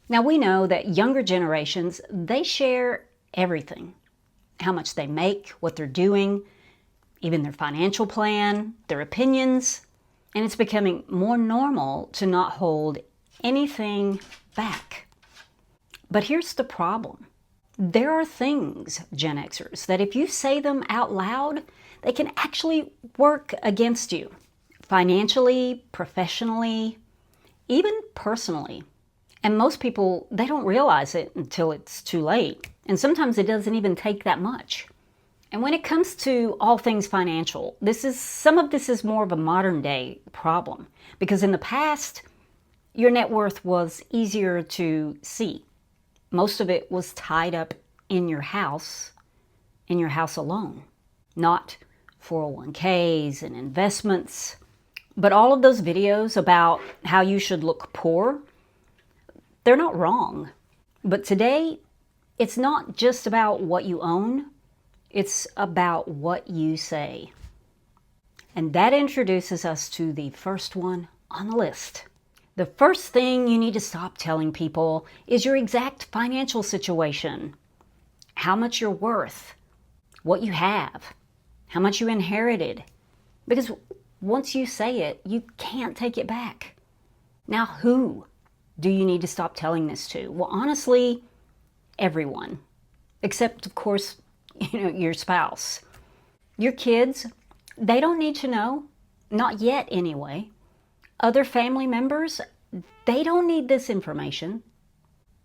Now we know that younger generations, they share everything. How much they make, what they're doing, even their financial plan, their opinions. And it's becoming more normal to not hold anything back. But here's the problem. There are things, Gen Xers, that if you say them out loud, they can actually work against you. Financially, professionally, even personally. And most people, they don't realize it until it's too late. And sometimes it doesn't even take that much. And when it comes to all things financial, some of this is more of a modern day problem. Because in the past, your net worth was easier to see. Most of it was tied up in your house alone. Not 401ks and investments. But all of those videos about how you should look poor, they're not wrong. But today, it's not just about what you own, it's about what you say. And that introduces us to the first one on the list. The first thing you need to stop telling people is your exact financial situation. How much you're worth, what you have, how much you inherited. Because once you say it, you can't take it back. Now, who do you need to stop telling this to? Well, honestly, everyone. Except, of course, your spouse. Your kids, they don't need to know. Not yet, anyway. Other family members, they don't need this information.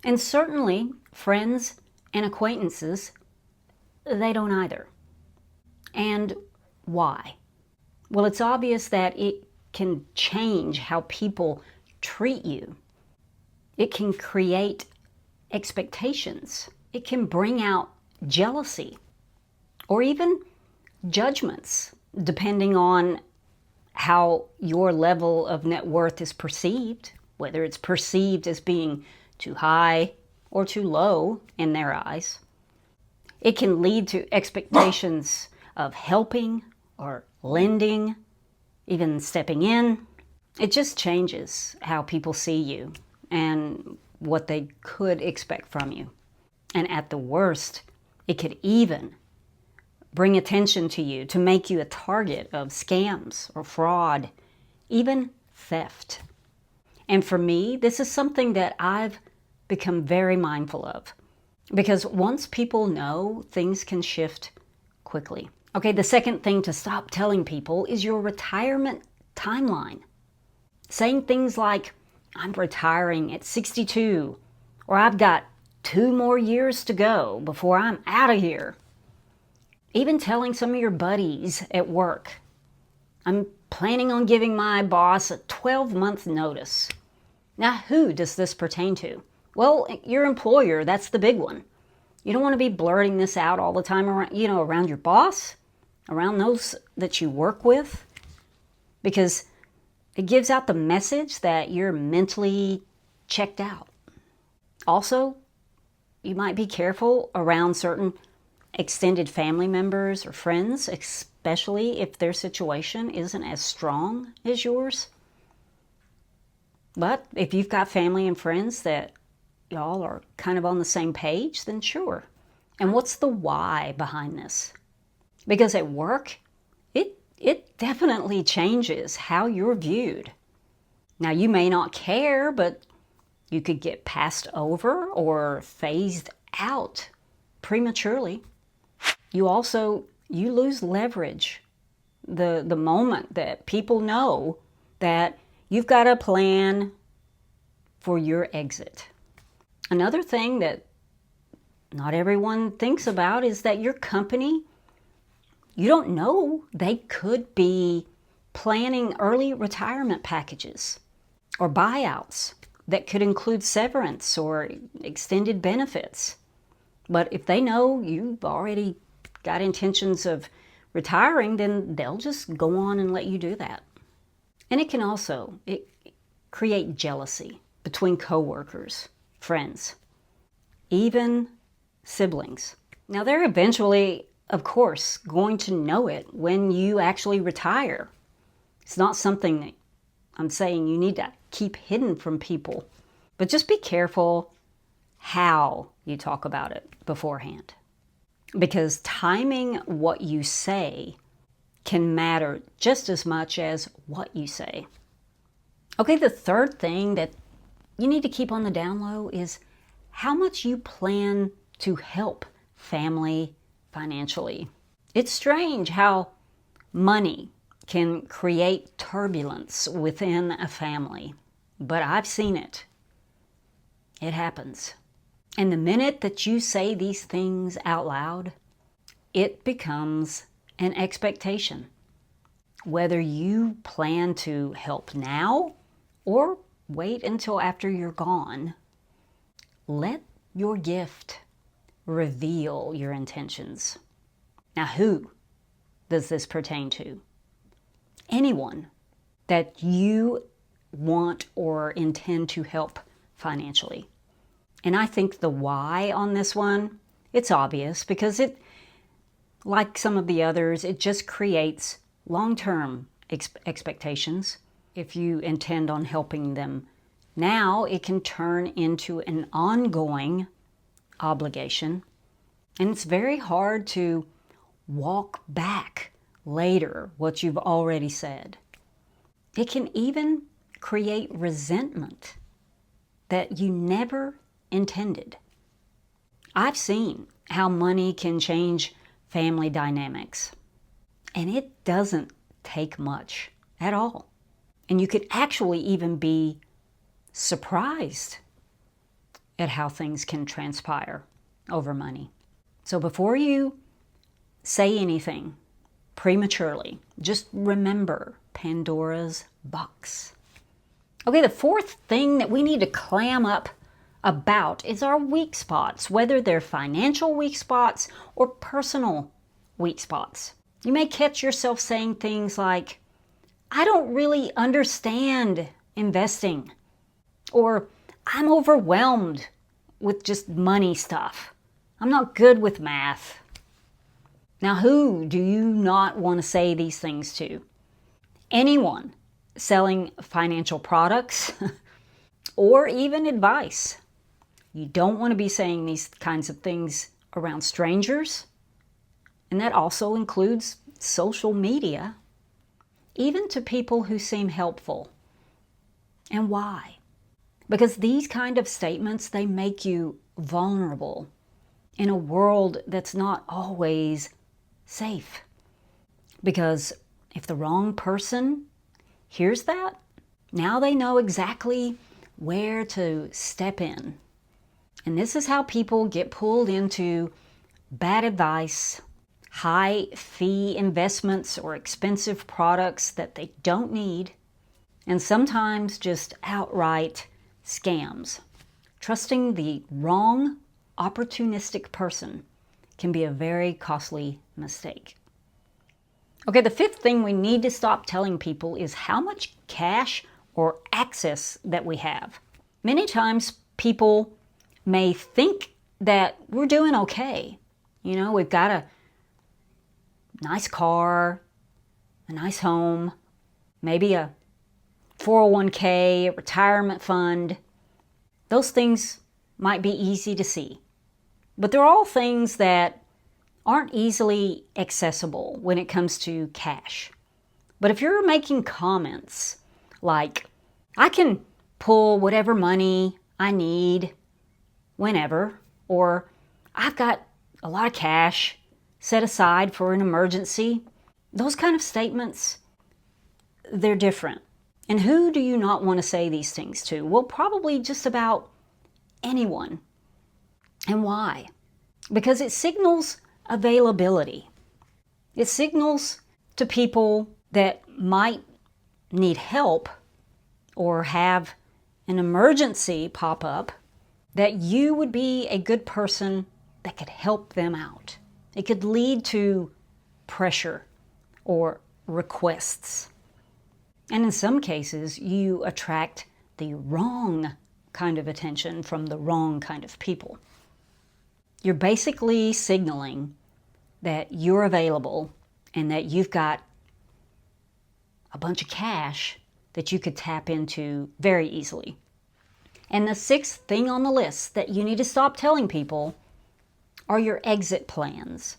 And certainly, friends and acquaintances, they don't either. And why? Well, it's obvious that it can change how people treat you. It can create expectations. It can bring out jealousy or even judgments, depending on how your level of net worth is perceived, whether it's perceived as being too high or too low in their eyes. It can lead to expectations of helping or lending, even stepping in. It just changes how people see you and what they could expect from you. And at the worst, it could even bring attention to you to make you a target of scams or fraud, even theft. And for me, this is something that I've become very mindful of. Because once people know, things can shift quickly. Okay, the second thing to stop telling people is your retirement timeline. Saying things like, I'm retiring at 62, or I've got 2 more years to go before I'm out of here. Even telling some of your buddies at work, I'm planning on giving my boss a 12-month notice. Now, who does this pertain to? Well, your employer, that's the big one. You don't want to be blurting this out all the time around your boss, around those that you work with, because it gives out the message that you're mentally checked out. Also, you might be careful around certain extended family members or friends, especially if their situation isn't as strong as yours. But if you've got family and friends that y'all are kind of on the same page, then sure. And what's the why behind this? Because at work, it definitely changes how you're viewed. Now, you may not care, but you could get passed over or phased out prematurely. You lose leverage the moment that people know that you've got a plan for your exit. Another thing that not everyone thinks about is that your company, you don't know, they could be planning early retirement packages or buyouts that could include severance or extended benefits. But if they know you've already got intentions of retiring, then they'll just go on and let you do that. And it can also create jealousy between coworkers, friends, even siblings. Now, they're eventually, of course, going to know it when you actually retire. It's not something that I'm saying you need to keep hidden from people. But just be careful how you talk about it beforehand, because timing what you say can matter just as much as what you say. Okay, the third thing that you need to keep on the down low is how much you plan to help family financially. It's strange how money can create turbulence within a family, but I've seen it. It happens. And the minute that you say these things out loud, it becomes an expectation. Whether you plan to help now or wait until after you're gone, let your gift reveal your intentions. Now, who does this pertain to? Anyone that you want or intend to help financially. And I think the why on this one, it's obvious, because it, like some of the others, it just creates long-term expectations. If you intend on helping them now, it can turn into an ongoing obligation. And it's very hard to walk back later what you've already said. It can even create resentment that you never intended. I've seen how money can change family dynamics, and it doesn't take much at all. And you could actually even be surprised at how things can transpire over money. So before you say anything prematurely, just remember Pandora's box. Okay, the fourth thing that we need to clam up about is our weak spots, whether they're financial weak spots or personal weak spots. You may catch yourself saying things like, I don't really understand investing, or I'm overwhelmed with just money stuff. I'm not good with math. Now, who do you not want to say these things to? Anyone selling financial products or even advice. You don't want to be saying these kinds of things around strangers, and that also includes social media, even to people who seem helpful. And why? Because these kind of statements, they make you vulnerable in a world that's not always safe. Because if the wrong person hears that, now they know exactly where to step in. And this is how people get pulled into bad advice, high fee investments, or expensive products that they don't need, and sometimes just outright scams. Trusting the wrong, opportunistic person can be a very costly mistake. Okay, the fifth thing we need to stop telling people is how much cash or access that we have. Many times people may think that we're doing okay. You know, we've got a nice car, a nice home, maybe a 401k, a retirement fund. Those things might be easy to see. But they're all things that aren't easily accessible when it comes to cash. But if you're making comments like, I can pull whatever money I need whenever, or I've got a lot of cash set aside for an emergency, those kind of statements, they're different. And who do you not want to say these things to? Well, probably just about anyone. And why? Because it signals availability. It signals to people that might need help or have an emergency pop up that you would be a good person that could help them out. It could lead to pressure or requests. And in some cases, you attract the wrong kind of attention from the wrong kind of people. You're basically signaling that you're available and that you've got a bunch of cash that you could tap into very easily. And the sixth thing on the list that you need to stop telling people are your exit plans.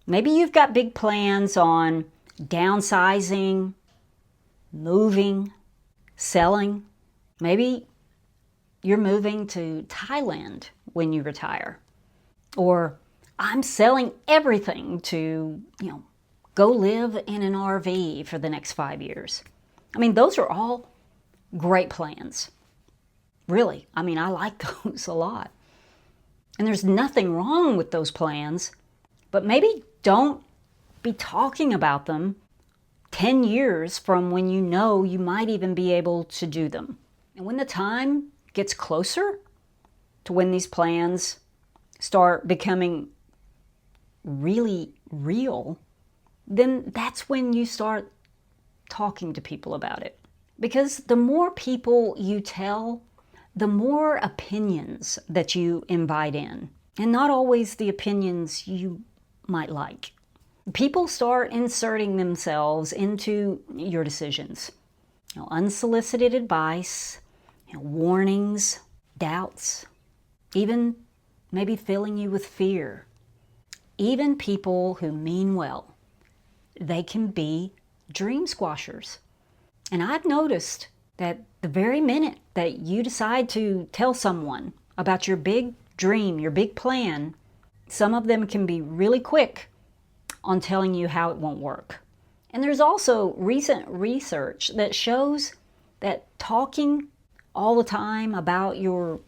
Maybe you've got big plans on downsizing, moving, selling. Maybe you're moving to Thailand when you retire. Or I'm selling everything to, go live in an RV for the next 5 years. I mean, those are all great plans. Really, I like those a lot. And there's nothing wrong with those plans, but maybe don't be talking about them 10 years from when you know you might even be able to do them. And when the time gets closer to when these plans start becoming really real, then that's when you start talking to people about it. Because the more people you tell, the more opinions that you invite in, and not always the opinions you might like. People start inserting themselves into your decisions. Unsolicited advice, warnings, doubts, even maybe filling you with fear. Even people who mean well, they can be dream squashers. And I've noticed that the very minute that you decide to tell someone about your big dream, your big plan, some of them can be really quick on telling you how it won't work. And there's also recent research that shows that talking all the time about your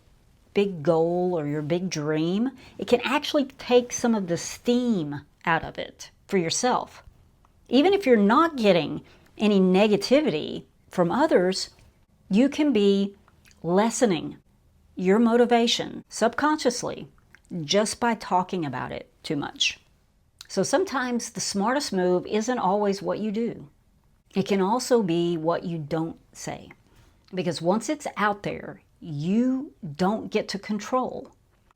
big goal or your big dream, it can actually take some of the steam out of it for yourself. Even if you're not getting any negativity from others, you can be lessening your motivation subconsciously just by talking about it too much. So sometimes the smartest move isn't always what you do. It can also be what you don't say. Because once it's out there, you don't get to control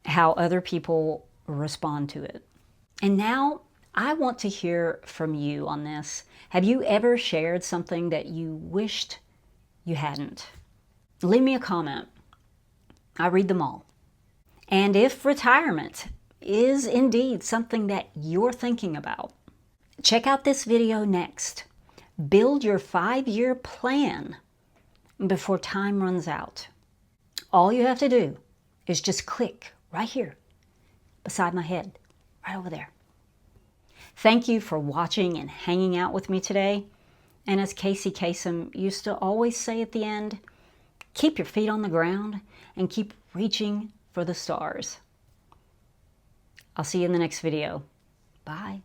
how other people respond to it. And now I want to hear from you on this. Have you ever shared something that you wished you hadn't? Leave me a comment. I read them all. And if retirement is indeed something that you're thinking about, check out this video next. Build your 5-year plan before time runs out. All you have to do is just click right here beside my head, right over there. Thank you for watching and hanging out with me today. And as Casey Kasem used to always say at the end, keep your feet on the ground and keep reaching for the stars. I'll see you in the next video. Bye.